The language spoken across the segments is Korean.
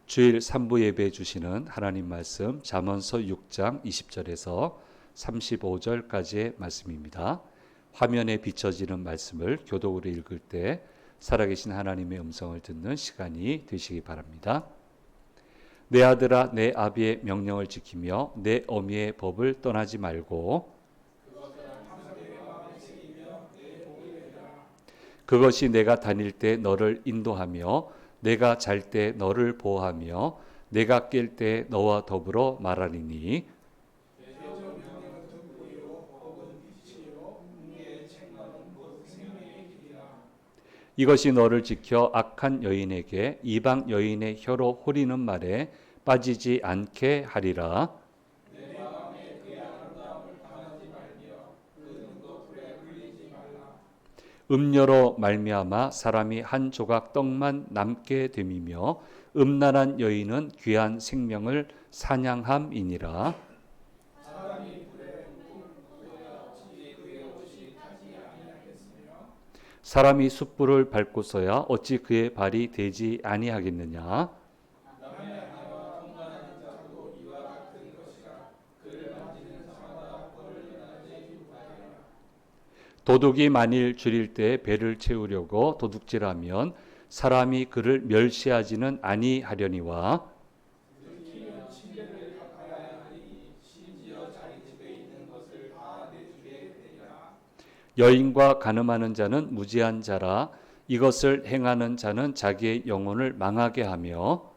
주일 3부 예배해 주시는 하나님 말씀 잠언서 6장 20절에서 35절까지의 말씀입니다. 화면에 비춰지는 말씀을 교독으로 읽을 때 살아계신 하나님의 음성을 듣는 시간이 되시기 바랍니다. 내 아들아 내 아비의 명령을 지키며 내 어미의 법을 떠나지 말고 그것이 내가 다닐 때 너를 인도하며 내가 잘 때 너를 보호하며 내가 깰 때 너와 더불어 말하리니 이것이 너를 지켜 악한 여인에게 이방 여인의 혀로 호리는 말에 빠지지 않게 하리라. 음료로 말미암아 사람이 한 조각 떡만 남게 됨이며 음란한 여인은 귀한 생명을 사냥함이니라. 사람이 숯불을 밟고서야 어찌 그의 발이 되지 아니하겠느냐. 도둑이 만일 줄일 때 배를 채우려고 도둑질하면 사람이 그를 멸시하지는 아니하려니와 여인과 간음하는 자는 무지한 자라. 이것을 행하는 자는 자기의 영혼을 망하게 하며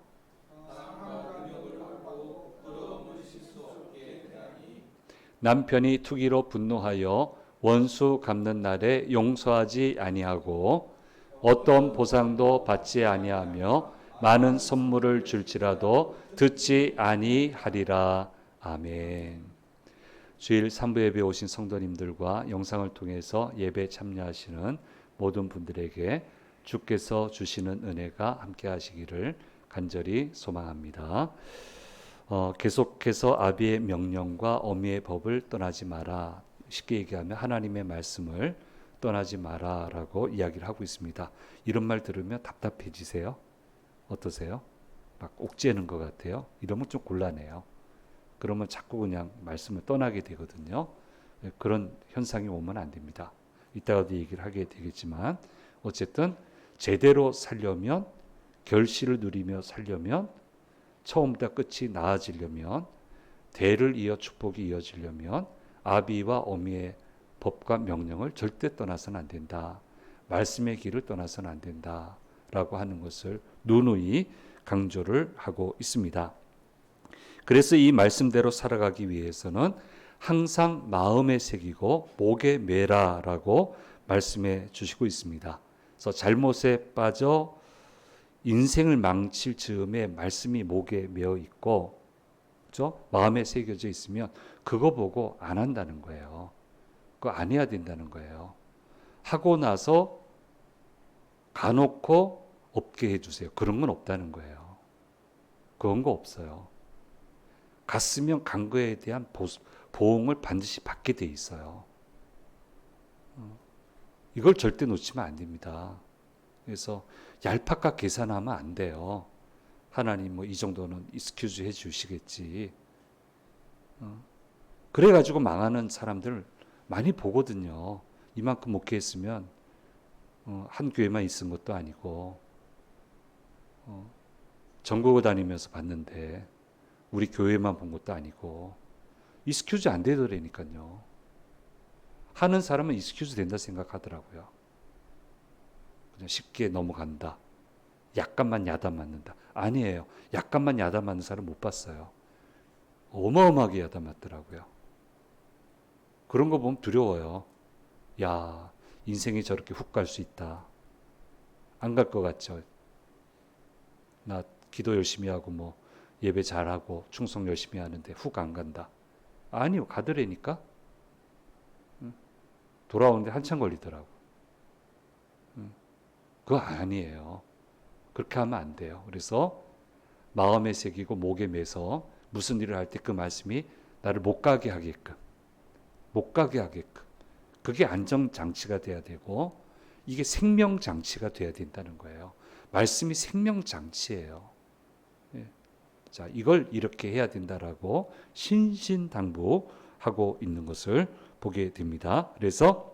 남편이 투기로 분노하여 원수 갚는 날에 용서하지 아니하고 어떤 보상도 받지 아니하며 많은 선물을 줄지라도 듣지 아니하리라. 아멘. 주일 3부 예배 오신 성도님들과 영상을 통해서 예배 참여하시는 모든 분들에게 주께서 주시는 은혜가 함께 하시기를 간절히 소망합니다. 계속해서 아비의 명령과 어미의 법을 떠나지 마라. 쉽게 얘기하면 하나님의 말씀을 떠나지 마라라고 이야기를 하고 있습니다. 이런 말 들으면 답답해지세요? 어떠세요? 막 옥죄는 것 같아요. 이러면 좀 곤란해요. 그러면 자꾸 그냥 말씀을 떠나게 되거든요. 그런 현상이 오면 안 됩니다. 이따가도 얘기를 하게 되겠지만 어쨌든 제대로 살려면 결실을 누리며 살려면 처음부터 끝이 나아지려면 대를 이어 축복이 이어지려면 아비와 어미의 법과 명령을 절대 떠나서는 안 된다. 말씀의 길을 떠나서는 안 된다. 라고 하는 것을 누누이 강조를 하고 있습니다. 그래서 이 말씀대로 살아가기 위해서는 항상 마음에 새기고 목에 매라라고 말씀해 주시고 있습니다. 그래서 잘못에 빠져 인생을 망칠 즈음에 말씀이 목에 매어 있고, 그렇죠? 마음에 새겨져 있으면 그거 보고 안 한다는 거예요. 그거 안 해야 된다는 거예요. 하고 나서 가놓고 없게 해주세요. 그런 건 없다는 거예요. 그런 거 없어요. 갔으면 간 거에 대한 보응을 반드시 받게 돼 있어요. 이걸 절대 놓치면 안 됩니다. 그래서 얄팍하게 계산하면 안 돼요. 하나님 뭐 이 정도는 익스큐즈 해 주시겠지. 그래가지고 망하는 사람들 많이 보거든요. 이만큼 목회했으면 한 교회만 있은 것도 아니고 전국을 다니면서 봤는데 우리 교회만 본 것도 아니고 익스큐즈 안 되더라니까요. 하는 사람은 익스큐즈 된다 생각하더라고요. 그냥 쉽게 넘어간다. 약간만 야단 맞는다. 아니에요. 약간만 야단 맞는 사람 못 봤어요. 어마어마하게 야단 맞더라고요. 그런 거 보면 두려워요. 야, 인생이 저렇게 훅 갈 수 있다. 안 갈 것 같죠? 나 기도 열심히 하고 뭐 예배 잘하고 충성 열심히 하는데 훅 안 간다. 아니요. 가더라니까. 돌아오는데 한참 걸리더라고. 그거 아니에요. 그렇게 하면 안 돼요. 그래서 마음에 새기고 목에 매서 무슨 일을 할 때 그 말씀이 나를 못 가게 하게끔 그게 안정장치가 돼야 되고 이게 생명장치가 돼야 된다는 거예요. 말씀이 생명장치예요. 예. 자, 이걸 이렇게 해야 된다라고 신신당부하고 있는 것을 보게 됩니다. 그래서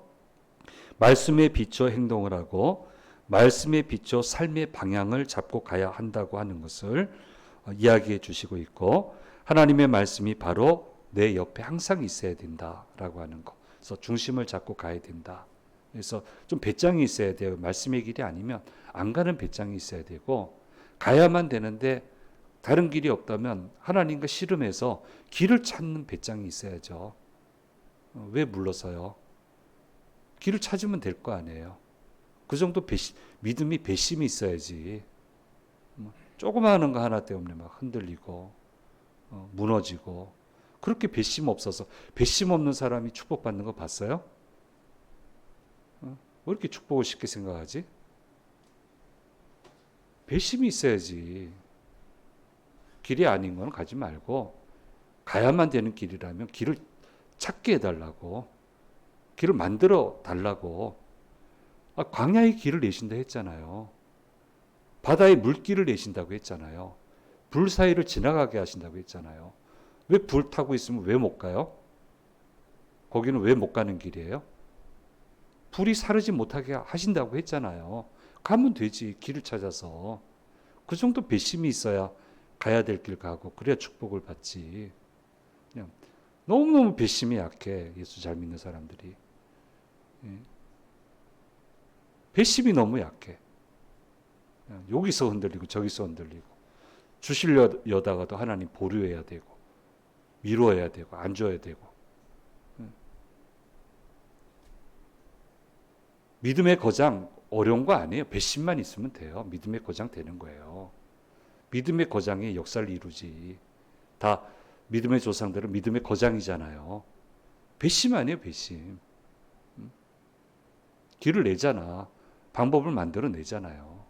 말씀에 비춰 행동을 하고 말씀에 비춰 삶의 방향을 잡고 가야 한다고 하는 것을 이야기해 주시고 있고, 하나님의 말씀이 바로 내 옆에 항상 있어야 된다라고 하는 거. 그래서 중심을 잡고 가야 된다. 그래서 좀 배짱이 있어야 돼요. 말씀의 길이 아니면 안 가는 배짱이 있어야 되고, 가야만 되는데 다른 길이 없다면 하나님과 씨름해서 길을 찾는 배짱이 있어야죠. 왜 물러서요? 길을 찾으면 될 거 아니에요. 그 정도 믿음이 배심이 있어야지. 조그마한 거 하나 때문에 막 흔들리고 무너지고, 그렇게 배심 없어서, 배심 없는 사람이 축복받는 거 봤어요? 왜 이렇게 축복을 쉽게 생각하지? 배심이 있어야지. 길이 아닌 건 가지 말고, 가야만 되는 길이라면 길을 찾게 해달라고, 길을 만들어 달라고. 광야의 길을 내신다 했잖아요. 바다의 물길을 내신다고 했잖아요. 불 사이를 지나가게 하신다고 했잖아요. 왜 불 타고 있으면 왜 못 가요? 거기는 왜 못 가는 길이에요? 불이 사르지 못하게 하신다고 했잖아요. 가면 되지, 길을 찾아서. 그 정도 배심이 있어야 가야 될 길 가고, 그래야 축복을 받지. 그냥 너무너무 배심이 약해, 예수 잘 믿는 사람들이. 배심이 너무 약해. 여기서 흔들리고 저기서 흔들리고, 주시려다가도 하나님 보류해야 되고, 위로해야 되고, 안줘야 되고. 믿음의 거장 어려운 거 아니에요. 배심만 있으면 돼요. 믿음의 거장 되는 거예요. 믿음의 거장이 역사를 이루지. 다 믿음의 조상들은 믿음의 거장이잖아요. 배심 아니에요, 배심. 길을 내잖아. 방법을 만들어 내잖아요.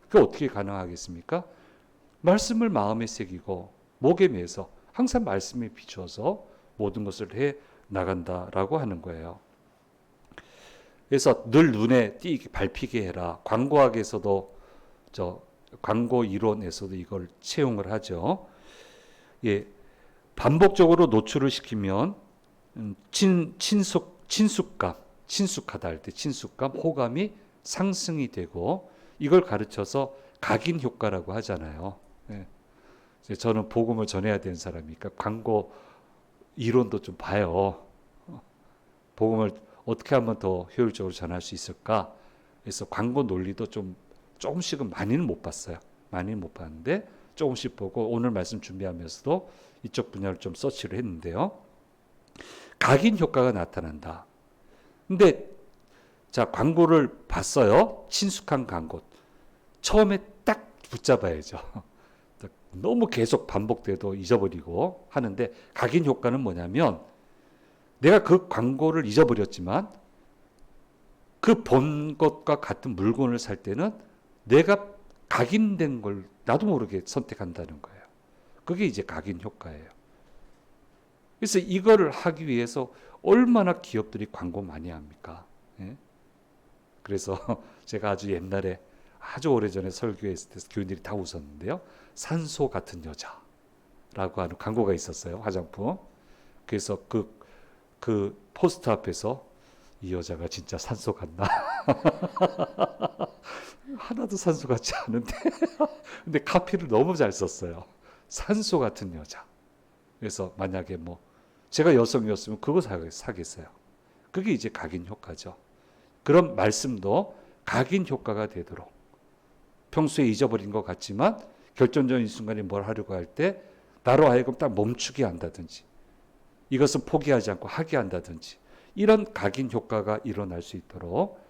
그게 어떻게 가능하겠습니까? 말씀을 마음에 새기고 목에 매서 항상 말씀에 비추어서 모든 것을 해 나간다라고 하는 거예요. 그래서 늘 눈에 띄게 밟히게 해라. 광고학에서도, 광고 이론에서도 이걸 채용을 하죠. 예, 반복적으로 노출을 시키면 친숙하다 할 때 친숙감, 호감이 상승이 되고, 이걸 가르쳐서 각인 효과라고 하잖아요. 예. 저는 복음을 전해야 되는 사람이니까 광고 이론도 좀 봐요. 복음을 어떻게 하면 더 효율적으로 전할 수 있을까? 그래서 광고 논리도 조금씩은, 많이는 못 봤어요. 많이는 못 봤는데 조금씩 보고, 오늘 말씀 준비하면서도 이쪽 분야를 좀 서치를 했는데요. 각인 효과가 나타난다. 근데 자, 광고를 봤어요. 친숙한 광고. 처음에 딱 붙잡아야죠. 너무 계속 반복돼도 잊어버리고 하는데, 각인 효과는 뭐냐면, 내가 그 광고를 잊어버렸지만 그 본 것과 같은 물건을 살 때는 내가 각인된 걸 나도 모르게 선택한다는 거예요. 그게 이제 각인 효과예요. 그래서 이거를 하기 위해서 얼마나 기업들이 광고 많이 합니까? 예? 그래서 제가 아주 옛날에, 아주 오래전에 설교했을 때 교인들이 다 웃었는데요. 산소 같은 여자라고 하는 광고가 있었어요. 화장품. 그래서 그 포스터 앞에서 이 여자가 진짜 산소 같나? 하나도 산소 같지 않은데. 근데 카피를 너무 잘 썼어요. 산소 같은 여자. 그래서 만약에 제가 여성이었으면 그거 사겠어요. 그게 이제 각인 효과죠. 그런 말씀도 각인 효과가 되도록, 평소에 잊어버린 것 같지만 결정적인 순간에 뭘 하려고 할 때 나로 하여금 딱 멈추게 한다든지, 이것은 포기하지 않고 하게 한다든지, 이런 각인 효과가 일어날 수 있도록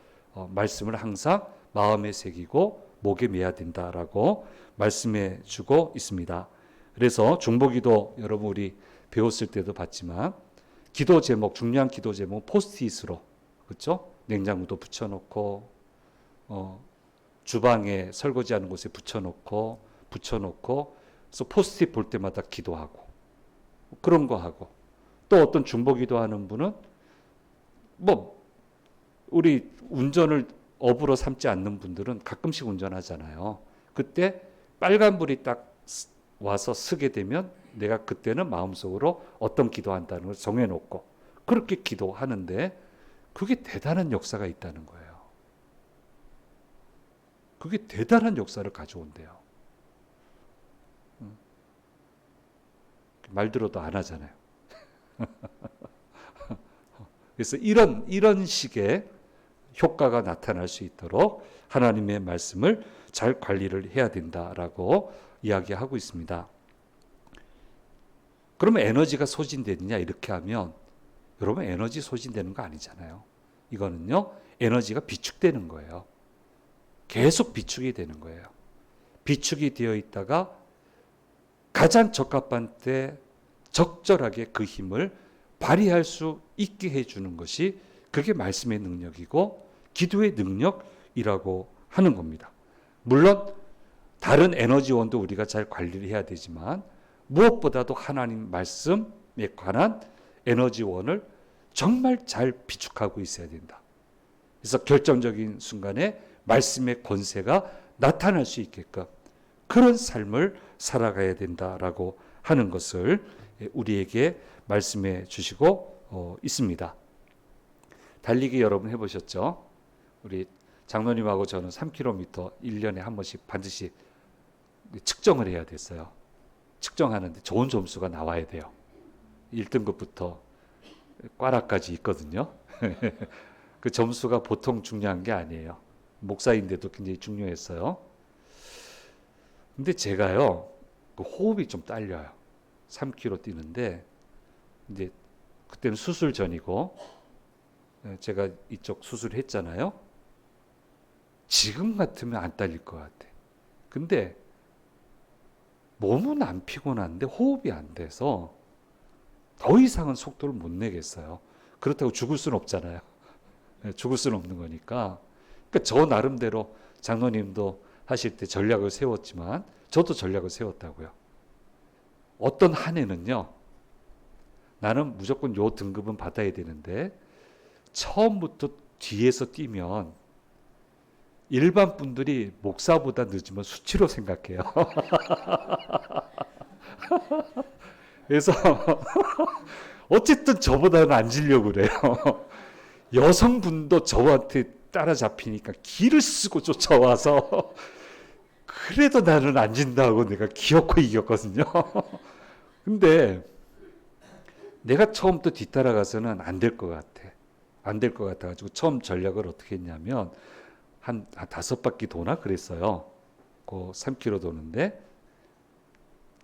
말씀을 항상 마음에 새기고 목에 매야 된다라고 말씀해 주고 있습니다. 그래서 중보기도 여러분 우리 배웠을 때도 봤지만, 기도 제목, 중요한 기도 제목 포스트잇으로, 그렇죠? 냉장고도 붙여놓고, 주방에 설거지하는 곳에 붙여놓고, 그래서 포스트잇 볼 때마다 기도하고, 그런 거 하고, 또 어떤 중보기도 하는 분은 우리 운전을 업으로 삼지 않는 분들은 가끔씩 운전하잖아요. 그때 빨간불이 딱 와서 서게 되면 내가 그때는 마음속으로 어떤 기도한다는 걸 정해놓고 그렇게 기도하는데 그게 대단한 역사가 있다는 거예요. 그게 대단한 역사를 가져온대요. 말 들어도 안 하잖아요. 그래서 이런 식의 효과가 나타날 수 있도록 하나님의 말씀을 잘 관리를 해야 된다라고 이야기하고 있습니다. 그러면 에너지가 소진되느냐 이렇게 하면 여러분 에너지 소진되는 거 아니잖아요. 이거는요 에너지가 비축되는 거예요. 계속 비축이 되는 거예요. 비축이 되어 있다가 가장 적합한 때 적절하게 그 힘을 발휘할 수 있게 해주는 것이 그게 말씀의 능력이고 기도의 능력이라고 하는 겁니다. 물론 다른 에너지원도 우리가 잘 관리를 해야 되지만 무엇보다도 하나님 말씀에 관한 에너지원을 정말 잘 비축하고 있어야 된다. 그래서 결정적인 순간에 말씀의 권세가 나타날 수 있게끔 그런 삶을 살아가야 된다라고 하는 것을 우리에게 말씀해 주시고 있습니다. 달리기 여러분 해보셨죠? 우리 장로님하고 저는 3km 1년에 한 번씩 반드시 측정을 해야 됐어요. 측정하는데 좋은 점수가 나와야 돼요. 1등급부터 꽈라까지 있거든요. 그 점수가 보통 중요한 게 아니에요. 목사인데도 굉장히 중요했어요. 근데 제가요, 그 호흡이 좀 딸려요. 3km 뛰는데, 이제 그때는 수술 전이고, 제가 이쪽 수술했잖아요. 지금 같으면 안 딸릴 것 같아. 근데 몸은 안 피곤한데 호흡이 안 돼서 더 이상은 속도를 못 내겠어요. 그렇다고 죽을 수는 없잖아요. 죽을 수는 없는 거니까. 그러니까 저 나름대로 장로님도 하실 때 전략을 세웠지만 저도 전략을 세웠다고요. 어떤 한 해는요. 나는 무조건 요 등급은 받아야 되는데 처음부터 뒤에서 뛰면 일반 분들이 목사보다 늦으면 수치로 생각해요. 그래서 어쨌든 저보다는 안 지려고 그래요. 여성분도 저한테 따라잡히니까 기를 쓰고 쫓아와서 그래도 나는 안 진다고 내가 기어코 이겼거든요. 근데 내가 처음부터 뒤따라가서는 안 될 것 같아. 안 될 것 같아가지고 처음 전략을 어떻게 했냐면 한 5바퀴 도나 그랬어요. 그 3km 도는데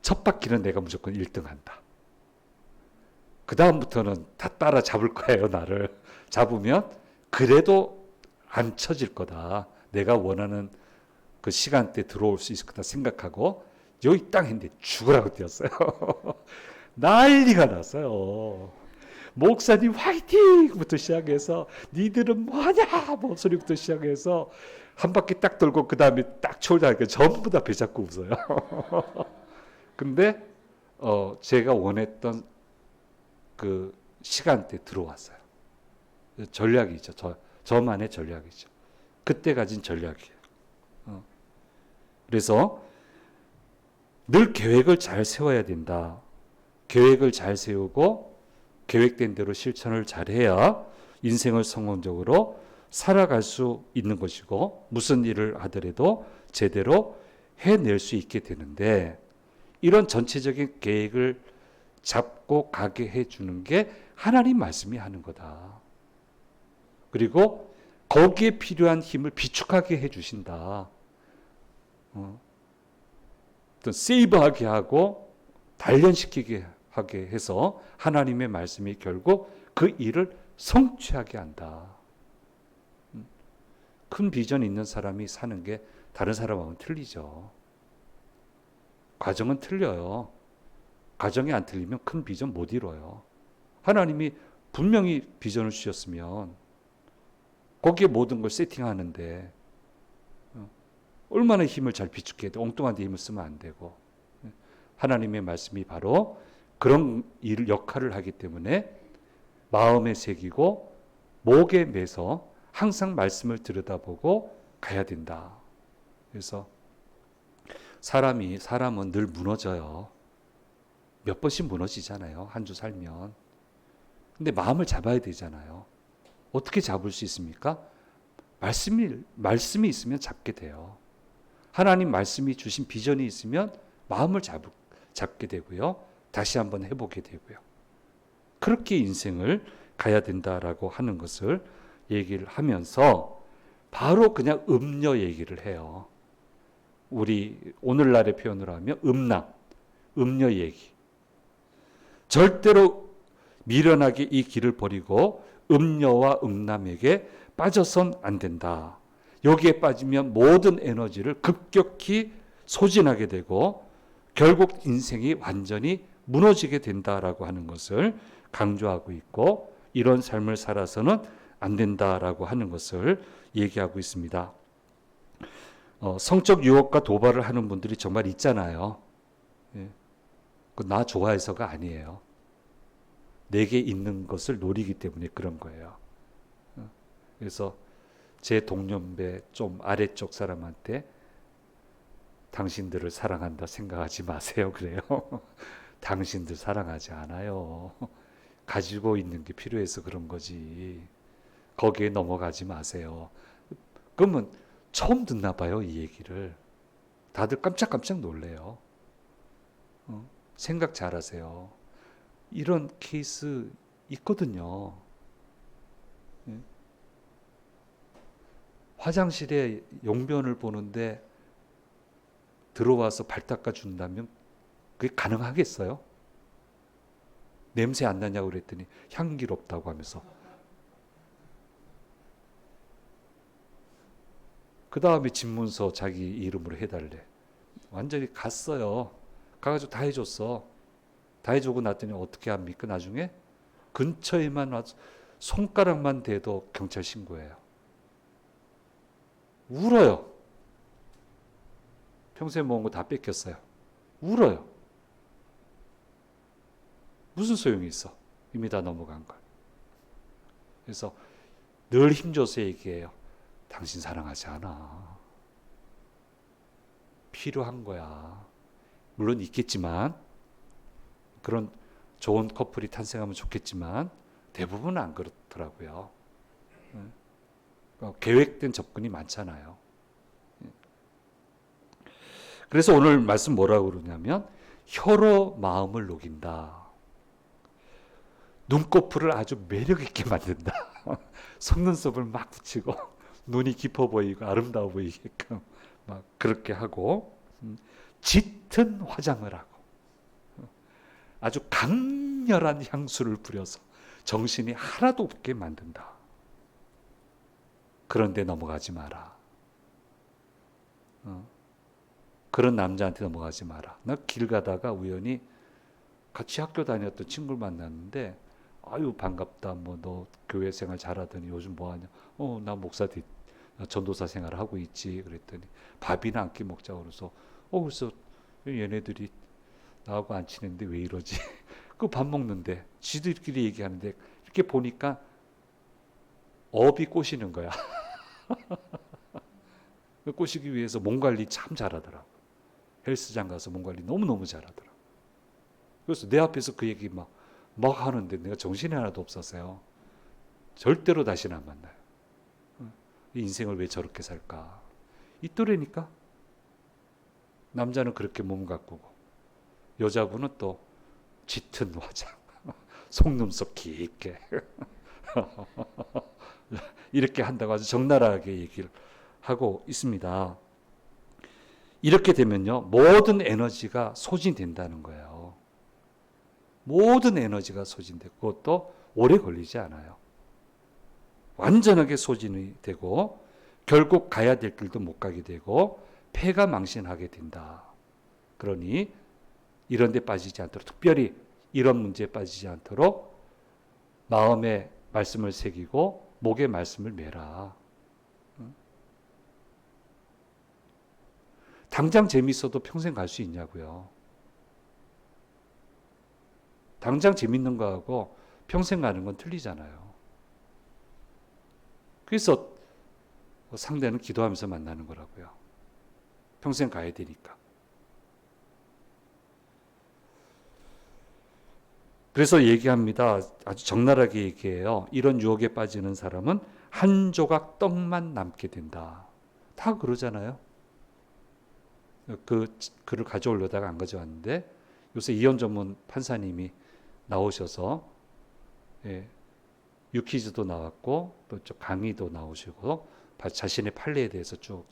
첫 바퀴는 내가 무조건 1등 한다. 그 다음부터는 다 따라잡을 거예요. 나를 잡으면 그래도 안 쳐질 거다. 내가 원하는 그 시간대 들어올 수 있을 거다 생각하고 여기 딱 했는데 죽으라고 뛰었어요. 난리가 났어요. 목사님 화이팅부터 시작해서 니들은 뭐하냐 목소리부터 시작해서 한 바퀴 딱 돌고 그 다음에 딱 초월하니까 전부 다 배잡고 웃어요. 근데 제가 원했던 그 시간대 들어왔어요. 전략이죠. 저만의 전략이죠. 그때 가진 전략이에요. 그래서 늘 계획을 잘 세워야 된다. 계획을 잘 세우고 계획된 대로 실천을 잘해야 인생을 성공적으로 살아갈 수 있는 것이고 무슨 일을 하더라도 제대로 해낼 수 있게 되는데 이런 전체적인 계획을 잡고 가게 해주는 게 하나님 말씀이 하는 거다. 그리고 거기에 필요한 힘을 비축하게 해주신다. 어떤 세이브하게 하고 단련시키게 하게 해서 하나님의 말씀이 결국 그 일을 성취하게 한다. 큰 비전이 있는 사람이 사는 게 다른 사람하고는 틀리죠. 과정은 틀려요. 과정이 안 틀리면 큰 비전 못 이뤄요. 하나님이 분명히 비전을 주셨으면 거기에 모든 걸 세팅하는데 얼마나 힘을 잘 비축해야 돼. 엉뚱한 데 힘을 쓰면 안 되고. 하나님의 말씀이 바로 그런 일 역할을 하기 때문에 마음에 새기고 목에 매서 항상 말씀을 들여다보고 가야 된다. 그래서 사람은 늘 무너져요. 몇 번씩 무너지잖아요. 한 주 살면. 근데 마음을 잡아야 되잖아요. 어떻게 잡을 수 있습니까? 말씀이 있으면 잡게 돼요. 하나님 말씀이 주신 비전이 있으면 마음을 잡게 되고요. 다시 한번 해보게 되고요. 그렇게 인생을 가야 된다라고 하는 것을 얘기를 하면서 바로 그냥 음녀 얘기를 해요. 우리 오늘날의 표현으로 하면 음녀 얘기. 절대로 미련하게 이 길을 버리고 음녀와 음남에게 빠져선 안 된다. 여기에 빠지면 모든 에너지를 급격히 소진하게 되고 결국 인생이 완전히 무너지게 된다라고 하는 것을 강조하고 있고, 이런 삶을 살아서는 안 된다라고 하는 것을 얘기하고 있습니다. 성적 유혹과 도발을 하는 분들이 정말 있잖아요. 예. 나 좋아해서가 아니에요. 내게 있는 것을 노리기 때문에 그런 거예요. 그래서 제 동년배 좀 아래쪽 사람한테 당신들을 사랑한다 생각하지 마세요. 그래요. 당신들 사랑하지 않아요. 가지고 있는 게 필요해서 그런 거지. 거기에 넘어가지 마세요. 그러면 처음 듣나 봐요, 이 얘기를. 다들 깜짝깜짝 놀래요. 생각 잘하세요. 이런 케이스 있거든요. 예? 화장실에 용변을 보는데 들어와서 발 닦아준다면 그게 가능하겠어요? 냄새 안 나냐고 그랬더니 향기롭다고 하면서. 그 다음에 집문서 자기 이름으로 해달래. 완전히 갔어요. 가가지고 다 해줬어. 다 해주고 났더니 어떻게 합니까? 나중에 근처에만 와서 손가락만 대도 경찰 신고해요. 울어요. 평소에 모은 거 다 뺏겼어요. 울어요. 무슨 소용이 있어? 이미 다 넘어간 걸. 그래서 늘 힘줘서 얘기해요. 당신 사랑하지 않아. 필요한 거야. 물론 있겠지만, 그런 좋은 커플이 탄생하면 좋겠지만 대부분은 안 그렇더라고요. 계획된 접근이 많잖아요. 그래서 오늘 말씀 뭐라고 그러냐면 혀로 마음을 녹인다. 눈꺼풀을 아주 매력 있게 만든다. 속눈썹을 막 붙이고 눈이 깊어 보이고 아름다워 보이게끔 막 그렇게 하고, 짙은 화장을 하고 아주 강렬한 향수를 뿌려서 정신이 하나도 없게 만든다. 그런데 넘어가지 마라. 그런 남자한테 넘어가지 마라. 나 길 가다가 우연히 같이 학교 다녔던 친구를 만났는데, 아유 반갑다. 뭐 너 교회 생활 잘하더니 요즘 뭐하냐? 나 목사 전도사 생활을 하고 있지. 그랬더니 밥이나 한 끼 먹자고 그래서 그래서 얘네들이 나하고 안 친했는데 왜 이러지? 그 밥 먹는데 지들끼리 얘기하는데 이렇게 보니까 업이 꼬시는 거야. 꼬시기 위해서 몸 관리 참 잘하더라고. 헬스장 가서 몸 관리 너무너무 잘하더라고. 그래서 내 앞에서 그 얘기 막 하는데 내가 정신이 하나도 없었어요. 절대로 다시는 안 만나요. 인생을 왜 저렇게 살까? 이 또래니까. 남자는 그렇게 몸 가꾸고 여자분은 또 짙은 화장, 속눈썹 깊게 이렇게 한다고 아주 적나라하게 얘기를 하고 있습니다. 이렇게 되면요, 모든 에너지가 소진된다는 거예요. 모든 에너지가 소진되고 그것도 오래 걸리지 않아요. 완전하게 소진이 되고 결국 가야 될 길도 못 가게 되고 폐가 망신하게 된다. 그러니 이런 데 빠지지 않도록, 특별히 이런 문제에 빠지지 않도록 마음에 말씀을 새기고 목에 말씀을 매라. 당장 재밌어도 평생 갈 수 있냐고요. 당장 재밌는 거하고 평생 가는 건 틀리잖아요. 그래서 상대는 기도하면서 만나는 거라고요. 평생 가야 되니까. 그래서 얘기합니다. 아주 적나라하게 얘기해요. 이런 유혹에 빠지는 사람은 한 조각 떡만 남게 된다. 다 그러잖아요. 그 글을 가져오려다가 안 가져왔는데 요새 이혼 전문 판사님이 나오셔서 유퀴즈도 나왔고 또 강의도 나오시고 자신의 판례에 대해서 쭉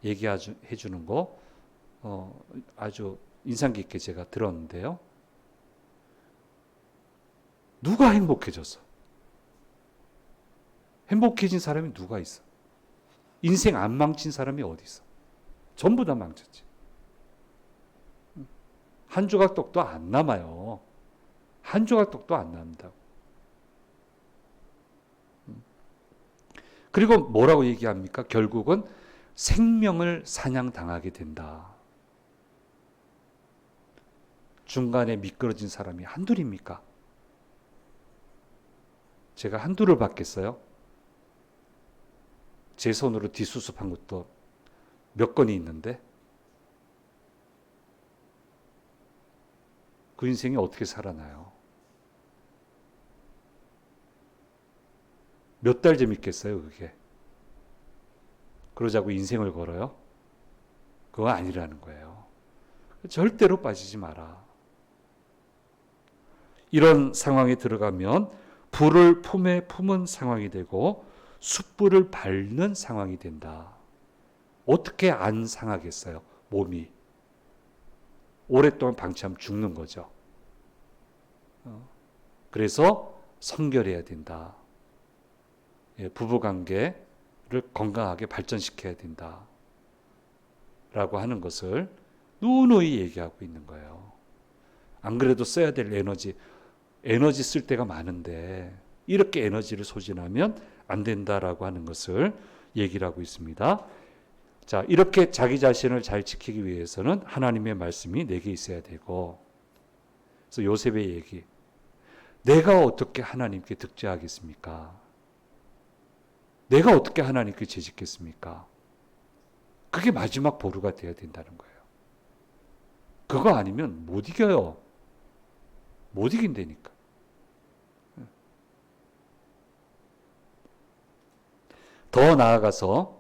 얘기해 주는 거 아주 인상 깊게 제가 들었는데요. 누가 행복해졌어? 행복해진 사람이 누가 있어? 인생 안 망친 사람이 어디 있어? 전부 다 망쳤지. 한 조각 떡도 안 남아요. 한 조각 떡도 안 남는다고. 그리고 뭐라고 얘기합니까? 결국은 생명을 사냥당하게 된다. 중간에 미끄러진 사람이 한둘입니까? 제가 한둘을 봤겠어요? 제 손으로 뒷수습한 것도 몇 건이 있는데 그 인생이 어떻게 살아나요? 몇 달 재밌겠어요, 그게? 그러자고 인생을 걸어요? 그거 아니라는 거예요. 절대로 빠지지 마라. 이런 상황에 들어가면 불을 품에 품은 상황이 되고 숯불을 밟는 상황이 된다. 어떻게 안 상하겠어요? 몸이. 오랫동안 방치하면 죽는 거죠. 그래서 성결해야 된다. 부부관계를 건강하게 발전시켜야 된다. 라고 하는 것을 누누이 얘기하고 있는 거예요. 안 그래도 써야 될 에너지 쓸 때가 많은데 이렇게 에너지를 소진하면 안 된다라고 하는 것을 얘기를 하고 있습니다. 자, 이렇게 자기 자신을 잘 지키기 위해서는 하나님의 말씀이 내게 있어야 되고, 그래서 요셉의 얘기, 내가 어떻게 하나님께 득죄하겠습니까? 내가 어떻게 하나님께 죄짓겠습니까? 그게 마지막 보루가 되어야 된다는 거예요. 그거 아니면 못 이겨요. 못 이긴다니까. 더 나아가서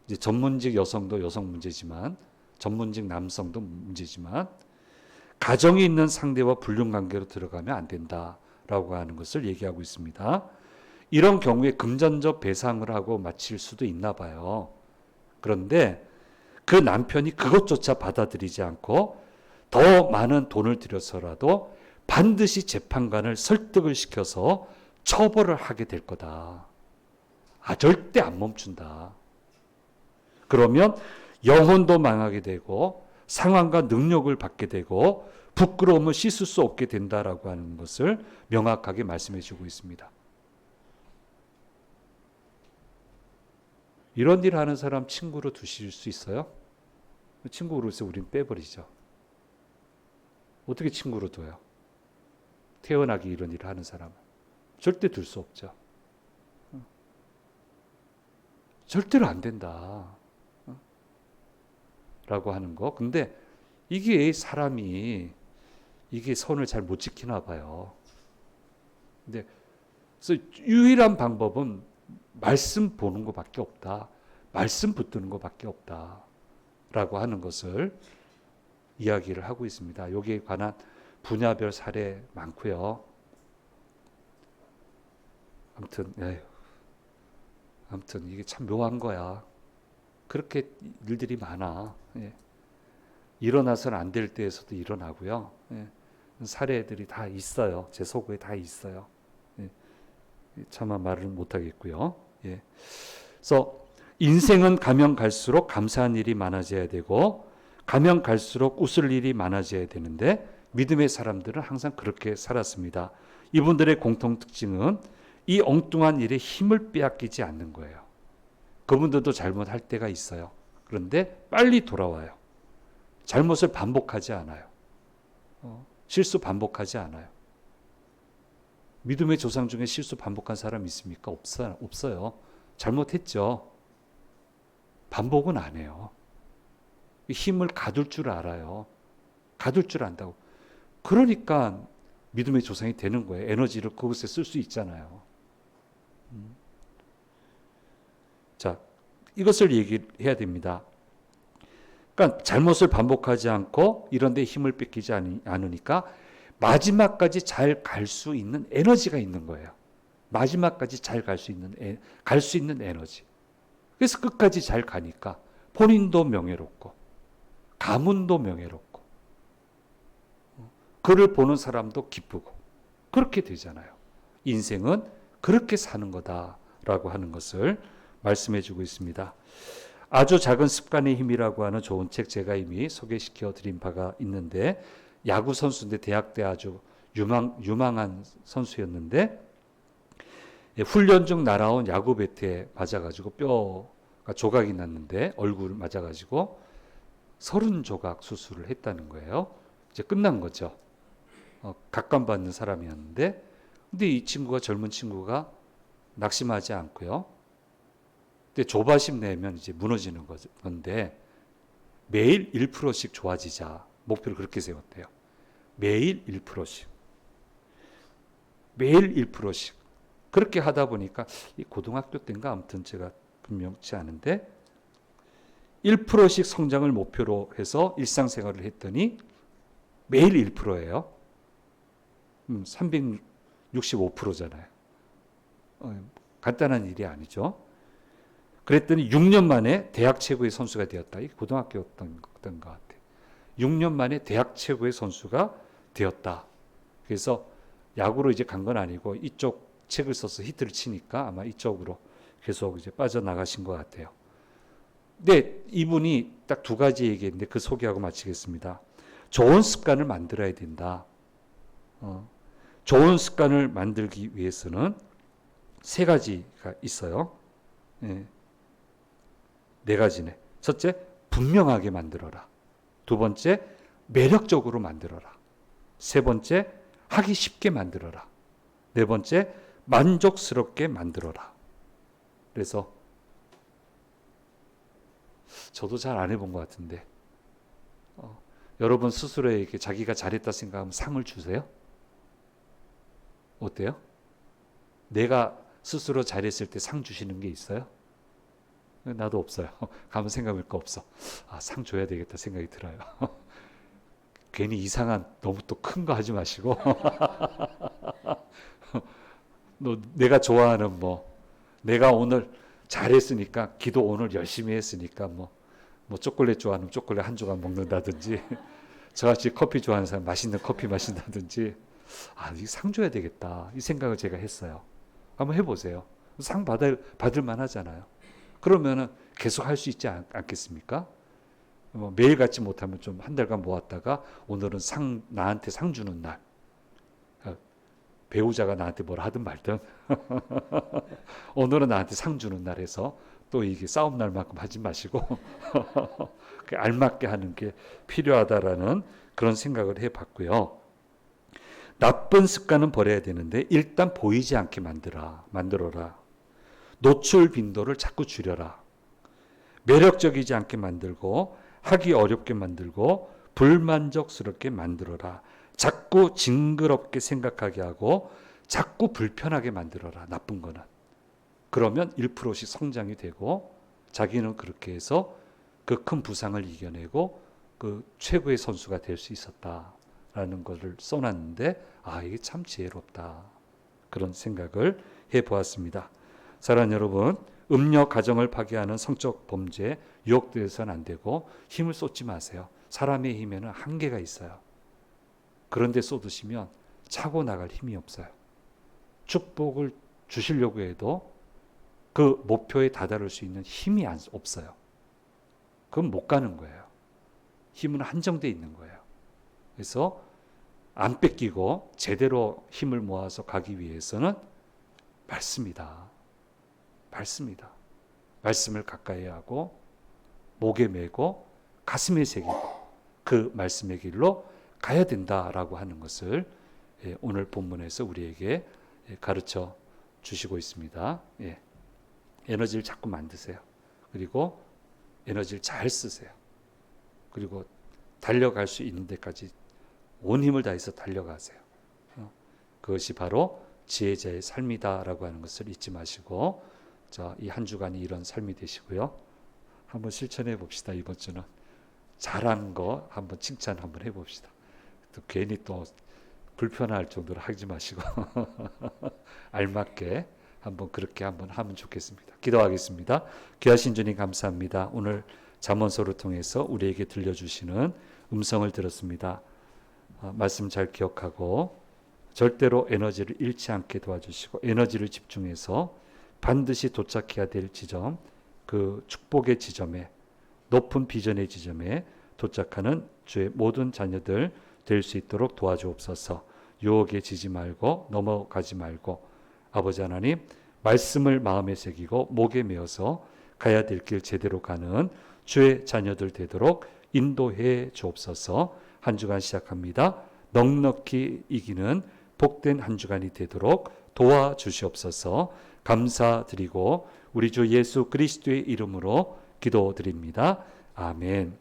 이제 전문직 여성도 여성 문제지만 전문직 남성도 문제지만 가정이 있는 상대와 불륜 관계로 들어가면 안 된다라고 하는 것을 얘기하고 있습니다. 이런 경우에 금전적 배상을 하고 마칠 수도 있나 봐요. 그런데 그 남편이 그것조차 받아들이지 않고 더 많은 돈을 들여서라도 반드시 재판관을 설득을 시켜서 처벌을 하게 될 거다. 절대 안 멈춘다. 그러면 영혼도 망하게 되고 상황과 능력을 받게 되고 부끄러움을 씻을 수 없게 된다라고 하는 것을 명확하게 말씀해 주고 있습니다. 이런 일 하는 사람 친구로 두실 수 있어요? 친구로서 우린 빼버리죠. 어떻게 친구로 둬요? 태어나기 이런 일을 하는 사람은 절대 둘 수 없죠. 절대로 안 된다. 라고 하는 거. 근데 이게 사람이 이게 선을 잘 못 지키나 봐요. 근데 그래서 유일한 방법은 말씀 보는 것밖에 없다. 말씀 붙드는 것밖에 없다. 라고 하는 것을 이야기를 하고 있습니다. 여기에 관한 분야별 사례 많고요. 아무튼 이게 참 묘한 거야. 그렇게 일들이 많아. 일어나서는 안 될 때에서도 일어나고요. 사례들이 다 있어요. 제 속에 다 있어요. 차마 말을 못 하겠고요. 그래서 인생은 가면 갈수록 감사한 일이 많아져야 되고 가면 갈수록 웃을 일이 많아져야 되는데 믿음의 사람들은 항상 그렇게 살았습니다. 이분들의 공통 특징은 이 엉뚱한 일에 힘을 빼앗기지 않는 거예요. 그분들도 잘못할 때가 있어요. 그런데 빨리 돌아와요. 잘못을 반복하지 않아요. 실수 반복하지 않아요. 믿음의 조상 중에 실수 반복한 사람 있습니까? 없어요. 잘못했죠. 반복은 안 해요. 힘을 가둘 줄 알아요. 가둘 줄 안다고. 그러니까 믿음의 조상이 되는 거예요. 에너지를 그곳에 쓸 수 있잖아요. 자, 이것을 얘기해야 됩니다. 그러니까 잘못을 반복하지 않고 이런 데 힘을 뺏기지 않으니까 마지막까지 잘 갈 수 있는 에너지가 있는 거예요. 마지막까지 잘 갈 수 있는 에너지. 그래서 끝까지 잘 가니까 본인도 명예롭고 가문도 명예롭고 그를 보는 사람도 기쁘고 그렇게 되잖아요. 인생은 그렇게 사는 거다라고 하는 것을 말씀해 주고 있습니다. 아주 작은 습관의 힘이라고 하는 좋은 책 제가 이미 소개시켜 드린 바가 있는데, 야구 선수인데 대학 때 아주 유망한 선수였는데 훈련 중 날아온 야구 배트에 맞아가지고 뼈가 조각이 났는데 얼굴 맞아가지고 30조각 수술을 했다는 거예요. 이제 끝난 거죠. 각광받는 사람이었는데, 근데 이 친구가, 젊은 친구가 낙심하지 않고요. 근데 조바심 내면 이제 무너지는 건데, 매일 1%씩 좋아지자 목표를 그렇게 세웠대요. 매일 1%씩. 매일 1%씩. 그렇게 하다 보니까 이 고등학교 때인가 아무튼 제가 분명치 않은데 1%씩 성장을 목표로 해서 일상생활을 했더니 매일 1%예요. 365%잖아요. 간단한 일이 아니죠. 그랬더니 6년 만에 대학 최고의 선수가 되었다. 이게 고등학교였던 것 같아요. 6년 만에 대학 최고의 선수가 되었다. 그래서 야구로 이제 간 건 아니고 이쪽 책을 써서 히트를 치니까 아마 이쪽으로 계속 이제 빠져나가신 것 같아요. 근데 이분이 딱 두 가지 얘기했는데 그 소개하고 마치겠습니다. 좋은 습관을 만들어야 된다. 좋은 습관을 만들기 위해서는 세 가지가 있어요. 네 가지네. 첫째, 분명하게 만들어라. 두 번째, 매력적으로 만들어라. 세 번째, 하기 쉽게 만들어라. 네 번째, 만족스럽게 만들어라. 그래서 저도 잘 안 해본 것 같은데 여러분 스스로에게 자기가 잘했다 생각하면 상을 주세요? 어때요? 내가 스스로 잘했을 때 상 주시는 게 있어요? 나도 없어요. 가만 생각해보니까 없어. 상 줘야 되겠다 생각이 들어요. 괜히 이상한 너무 또 큰 거 하지 마시고 내가 좋아하는 내가 오늘 잘했으니까 기도 오늘 열심히 했으니까 초콜릿 좋아하는 초콜릿 한 조각 먹는다든지 저같이 커피 좋아하는 사람 맛있는 커피 마신다든지 이 상 줘야 되겠다 이 생각을 제가 했어요. 한번 해보세요. 상 받을 만 하잖아요. 그러면은 계속 할 수 있지 않겠습니까? 매일 갖지 못하면 좀 한 달간 모았다가 오늘은 나한테 상 주는 날, 배우자가 나한테 뭘 하든 말든 오늘은 나한테 상 주는 날 해서 또 이게 싸움 날만큼 하지 마시고 알맞게 하는 게 필요하다라는 그런 생각을 해봤고요. 나쁜 습관은 버려야 되는데 일단 보이지 않게 만들어라. 노출 빈도를 자꾸 줄여라. 매력적이지 않게 만들고 하기 어렵게 만들고 불만족스럽게 만들어라. 자꾸 징그럽게 생각하게 하고 자꾸 불편하게 만들어라. 나쁜 거는. 그러면 1%씩 성장이 되고 자기는 그렇게 해서 그 큰 부상을 이겨내고 그 최고의 선수가 될 수 있었다라는 것을 써놨는데 이게 참 지혜롭다. 그런 생각을 해보았습니다. 사랑하는 여러분, 음녀 가정을 파괴하는 성적 범죄 유혹되어서는 안 되고 힘을 쏟지 마세요. 사람의 힘에는 한계가 있어요. 그런데 쏟으시면 차고 나갈 힘이 없어요. 축복을 주시려고 해도 그 목표에 다다를 수 있는 힘이 없어요. 그건 못 가는 거예요. 힘은 한정되어 있는 거예요. 그래서 안 뺏기고 제대로 힘을 모아서 가기 위해서는 말씀이다. 말씀을 가까이 하고 목에 메고 가슴에 새기고 그 말씀의 길로 가야 된다라고 하는 것을 오늘 본문에서 우리에게 가르쳐 주시고 있습니다. 에너지를 자꾸 만드세요. 그리고 에너지를 잘 쓰세요. 그리고 달려갈 수 있는 데까지 온 힘을 다해서 달려가세요. 그것이 바로 지혜자의 삶이다라고 하는 것을 잊지 마시고 자, 이 한 주간이 이런 삶이 되시고요. 한번 실천해 봅시다. 이번 주는 잘한 거 한번 칭찬 한번 해봅시다. 또 괜히 또 불편할 정도로 하지 마시고 알맞게 한번 그렇게 한번 하면 좋겠습니다. 기도하겠습니다. 귀하신 주님 감사합니다. 오늘 잠언서를 통해서 우리에게 들려주시는 음성을 들었습니다. 말씀 잘 기억하고 절대로 에너지를 잃지 않게 도와주시고 에너지를 집중해서 반드시 도착해야 될 지점, 그 축복의 지점에, 높은 비전의 지점에 도착하는 주의 모든 자녀들 될 수 있도록 도와주옵소서. 유혹에 지지 말고 넘어가지 말고 아버지 하나님 말씀을 마음에 새기고 목에 메어서 가야 될 길 제대로 가는 주의 자녀들 되도록 인도해 주옵소서. 한 주간 시작합니다. 넉넉히 이기는 복된 한 주간이 되도록 도와주시옵소서. 감사드리고 우리 주 예수 그리스도의 이름으로 기도드립니다. 아멘.